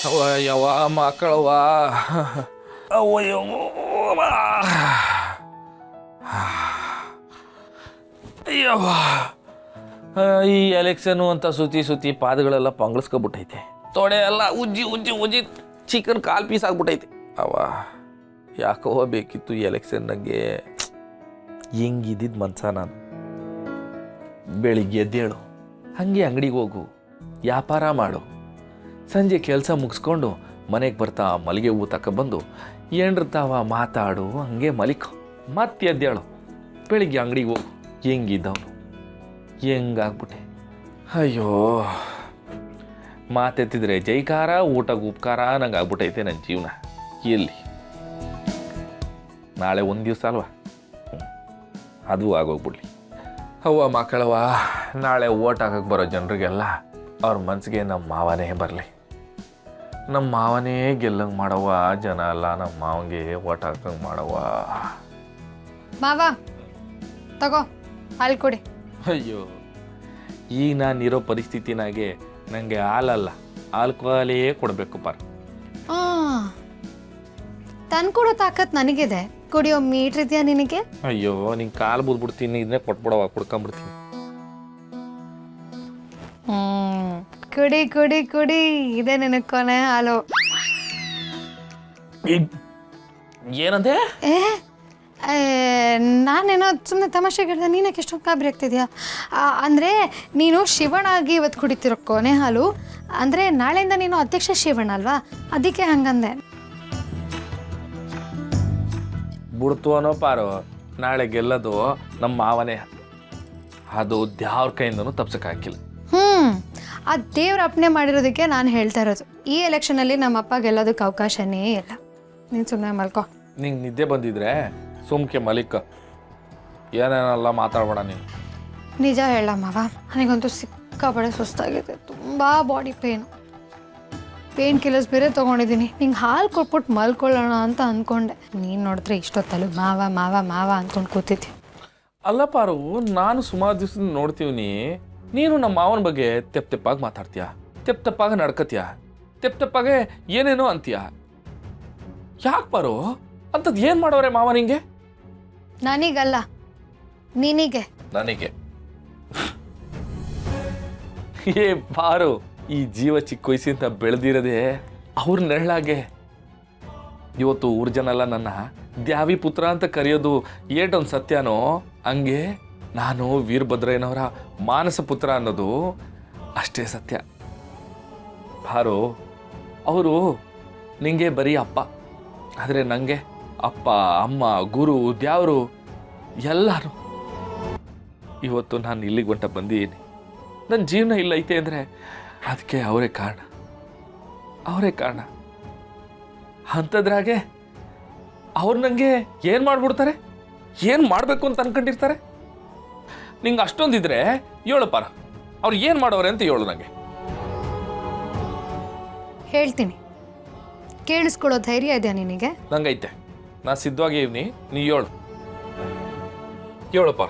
ಅವ್ವ ಯವ್ವ ಮಕ್ಕಳವ್ವ ಅವ್ವ ಯವ್ವ ಅಯ್ಯವ್ವ ಈ ಎಲೆಕ್ಷನು ಅಂತ ಸುತ್ತಿ ಪಾದಗಳೆಲ್ಲ ಪಂಗಳಿಸ್ಕೊಬಿಟ್ಟೈತೆ ತೊಡೆ ಎಲ್ಲ ಉಜ್ಜಿ ಚಿಕನ್ ಕಾಲು ಪೀಸ್ ಆಗ್ಬಿಟ್ಟೈತೆ ಅವ್ವ ಯಾಕೋ ಬೇಕಿತ್ತು ಈ ಎಲೆಕ್ಷನ್ ನನಗೆ ಹೆಂಗಿದ್ದಿದ್ದು ಮನ್ಸ ನಾನು ಬೆಳಿಗ್ಗೆ ಎದ್ದೇಳು ಹಾಗೆ ಅಂಗಡಿಗೆ ಹೋಗು ವ್ಯಾಪಾರ ಮಾಡು ಸಂಜೆ ಕೆಲಸ ಮುಗಿಸ್ಕೊಂಡು ಮನೆಗೆ ಬರ್ತಾ ಮಲ್ಲಿಗೆ ಹೂವು ತಗೊಬಂದು ಎಂಡ್ರತಾವ ಮಾತಾಡು ಹಂಗೆ ಮಲಿಕೊ ಮತ್ತೆ ಎದ್ದೇಳು ಬೆಳಿಗ್ಗೆ ಅಂಗಡಿಗೆ ಹೋಗು ಹೆಂಗಿದ್ದವನು ಹೆಂಗಾಗ್ಬಿಟ್ಟೆ ಅಯ್ಯೋ ಮಾತೆತ್ತಿದ್ರೆ ಜೈಕಾರ ಊಟಕ್ಕೆ ಉಪಕಾರ ನಂಗೆ ಆಗ್ಬಿಟ್ಟೈತೆ ನನ್ನ ಜೀವನ ಎಲ್ಲಿ ನಾಳೆ ಒಂದು ದಿವಸ ಅಲ್ವಾ ಅದು ಆಗೋಗ್ಬಿಡ್ಲಿ ಅವ್ವ ಮಕ್ಕಳವ ನಾಳೆ ಓಟ್ ಹಾಕಕ್ಕೆ ಬರೋ ಜನರಿಗೆಲ್ಲ ಅವ್ರ ಮನಸ್ಸಿಗೆ ನಮ್ಮ ಮಾವನೇ ಬರಲಿ ನಮ್ಮ ಮಾವನೇ ಗೆಲ್ಲಂಗೆ ಮಾಡವ್ವ ಜನ ಅಲ್ಲ ನಮ್ಮ ಮಾವನಿಗೆ ಓಟ್ ಹಾಕಂಗೆ ಮಾಡವ್ವ ಮಾವ ತಗೋ ಹಾಲು ಕೊಡಿ ಅಯ್ಯೋ ಈಗ ನಾನಿರೋ ಪರಿಸ್ಥಿತಿನಾಗೆ ನನಗೆ ಹಾಲಲ್ಲ ಆಲ್ಕೋಹಾಲೇ ಕೊಡಬೇಕು ಪಾರ ತಂದ್ಕೊಡೋ ತಾಕತ್ ನನಗಿದೆ ಕುಡಿಯೋ ಮೀಟ್ರ್ ಇದೆಯಾ ನಿನಗೆ ಅಯ್ಯೋ ನಿಂಗೆ ಕಾಲು ಬುದ್ಬಿಡ್ತೀನಿ ಇದನ್ನೇ ಕೊಟ್ಬಿಡವ ಕುಡ್ಕೊಂಬಿಡ್ತೀನಿ ಕುಡಿ ಕುಡಿ ಕುಡಿ ಇದೆ ನಿನಗೆ ಕೊನೆ ಹಾಲು ಏನಂದೆ ನಾನೇನೋ ಸುಮ್ಮನೆ ತಮಾಷೆಗೆ ಹೇಳಿದೆ ನೀನಕ್ಕೆ ಎಷ್ಟೊಂದು ಗಾಬರಿ ಆಗ್ತಿದ್ಯಾ ಅಂದರೆ ನೀನು ಶಿವಣಾಗಿ ಇವತ್ತು ಕುಡಿತಿರೋ ಕೊನೆ ಹಾಲು ಅಂದರೆ ನಾಳೆಯಿಂದ ನೀನು ಅಧ್ಯಕ್ಷ ಶಿವಣ್ಣ ಅಲ್ವಾ ಅದಕ್ಕೆ ಹಂಗಂದೆ ಬಿಡ್ತು ಅನ್ನೋ ಪಾರು ನಾಳೆ ಗೆಲ್ಲೋದು ನಮ್ಮ ಮಾವನೇ ಅದು ದ್ಯಾವ್ರ ಕೈಯಿಂದನೂ ತಪ್ಸಕ್ಕಾಗಿಲ್ಲ ಆ ದೇವ್ರ ಅಪ್ಪಣೆ ಮಾಡಿರೋದಕ್ಕೆ ನಾನು ಹೇಳ್ತಾ ಇರೋದು ಈ ಎಲೆಕ್ಷನಲ್ಲಿ ನಮ್ಮ ಅಪ್ಪ ಗೆಲ್ಲೋದಕ್ಕೆ ಅವಕಾಶನೇ ಇಲ್ಲ ನೀನು ಸುಮ್ಮನೆ ಮಲ್ಕೋ ನಿಂಗೆ ನಿದ್ದೆ ಬಂದಿದ್ರೆ ಸುಮ್ಕೆ ಮಲಿಕ ಏನೇನೆಲ್ಲ ಮಾತಾಡ್ಬೇಡ ನೀನು ನಿಜ ಹೇಳ ಮಾವ ನನಗಂತೂ ಸಿಕ್ಕಾಪಡೆ ಸುಸ್ತಾಗಿದೆ ತುಂಬ ಬಾಡಿ ಪೇನ್ ಕಿಲ್ಲರ್ಸ್ ಬೇರೆ ತೊಗೊಂಡಿದ್ದೀನಿ ನಿಂಗೆ ಹಾಲು ಕೊಟ್ಬಿಟ್ಟು ಮಲ್ಕೊಳ್ಳೋಣ ಅಂತ ಅಂದ್ಕೊಂಡೆ ನೀನು ನೋಡಿದ್ರೆ ಇಷ್ಟೊತ್ತಲ್ಲೂ ಮಾವ ಮಾವ ಮಾವ ಅಂದ್ಕೊಂಡು ಕೂತಿದ್ದೆ ಅಲ್ಲ ಪಾರು ನಾನು ಸುಮಾರು ದಿವಸದಿಂದ ನೋಡ್ತೀವಿ ನೀನು ನಮ್ಮ ಮಾವನ ಬಗ್ಗೆ ತೆಪ್ಪಾಗಿ ಮಾತಾಡ್ತೀಯ ತೆಪ್ಪಾಗಿ ನಡ್ಕತೀಯ ತೆಪ್ಪಾಗೆ ಏನೇನೋ ಅಂತೀಯ ಯಾಕೆ ಪಾರು ಅಂಥದ್ದು ಏನು ಮಾಡೋರೆ ಮಾವ ನಿಂಗೆ ನನಗಲ್ಲ ನಿನಗೆ ನನಗೆ ಏ ಪಾರು ಈ ಜೀವ ಚಿಕ್ಕ ವಯಸ್ಸಿಂದ ಬೆಳೆದಿರೋದೆ ಅವ್ರ ನೆರಳಾಗೆ ಇವತ್ತು ಊರ್ ಜನ ಎಲ್ಲ ನನ್ನ ದ್ಯಾವಿ ಪುತ್ರ ಅಂತ ಕರೆಯೋದು ಏಟೊಂದು ಸತ್ಯನೋ ಹಂಗೆ ನಾನು ವೀರಭದ್ರಯ್ಯನವರ ಮಾನಸ ಪುತ್ರ ಅನ್ನೋದು ಅಷ್ಟೇ ಸತ್ಯ ಪಾರು ಅವರು ನಿಂಗೆ ಬರೀ ಅಪ್ಪ ಆದರೆ ನನಗೆ ಅಪ್ಪ ಅಮ್ಮ ಗುರು ದ್ಯಾವರು ಎಲ್ಲರೂ ಇವತ್ತು ನಾನು ಇಲ್ಲಿಗೆ ಹೊಂಟ ಬಂದಿದ್ದೀನಿ ನನ್ನ ಜೀವನ ಇಲ್ಲ ಐತೆ ಅಂದರೆ ಅದಕ್ಕೆ ಅವರೇ ಕಾರಣ ಅಂಥದ್ರಾಗೆ ಅವ್ರು ನನಗೆ ಏನು ಮಾಡ್ಬಿಡ್ತಾರೆ ಏನು ಮಾಡಬೇಕು ಅಂತ ಅನ್ಕೊಂಡಿರ್ತಾರೆ ನಿಂಗೆ ಅಷ್ಟೊಂದಿದ್ರೆ ಹೇಳು ಪಾರ ಅವ್ರು ಏನು ಮಾಡೋರೆ ಅಂತ ಹೇಳು ನನಗೆ ಹೇಳ್ತೀನಿ ಕೇಳಿಸ್ಕೊಳ್ಳೋ ಧೈರ್ಯ ಇದೆಯಾ ನಿನಗೆ ನಂಗೈತೆ ನಾ ಸಿದ್ಧವಾಗಿ ಇವ್ನಿ ನೀ ಹೇಳು ಪಾರ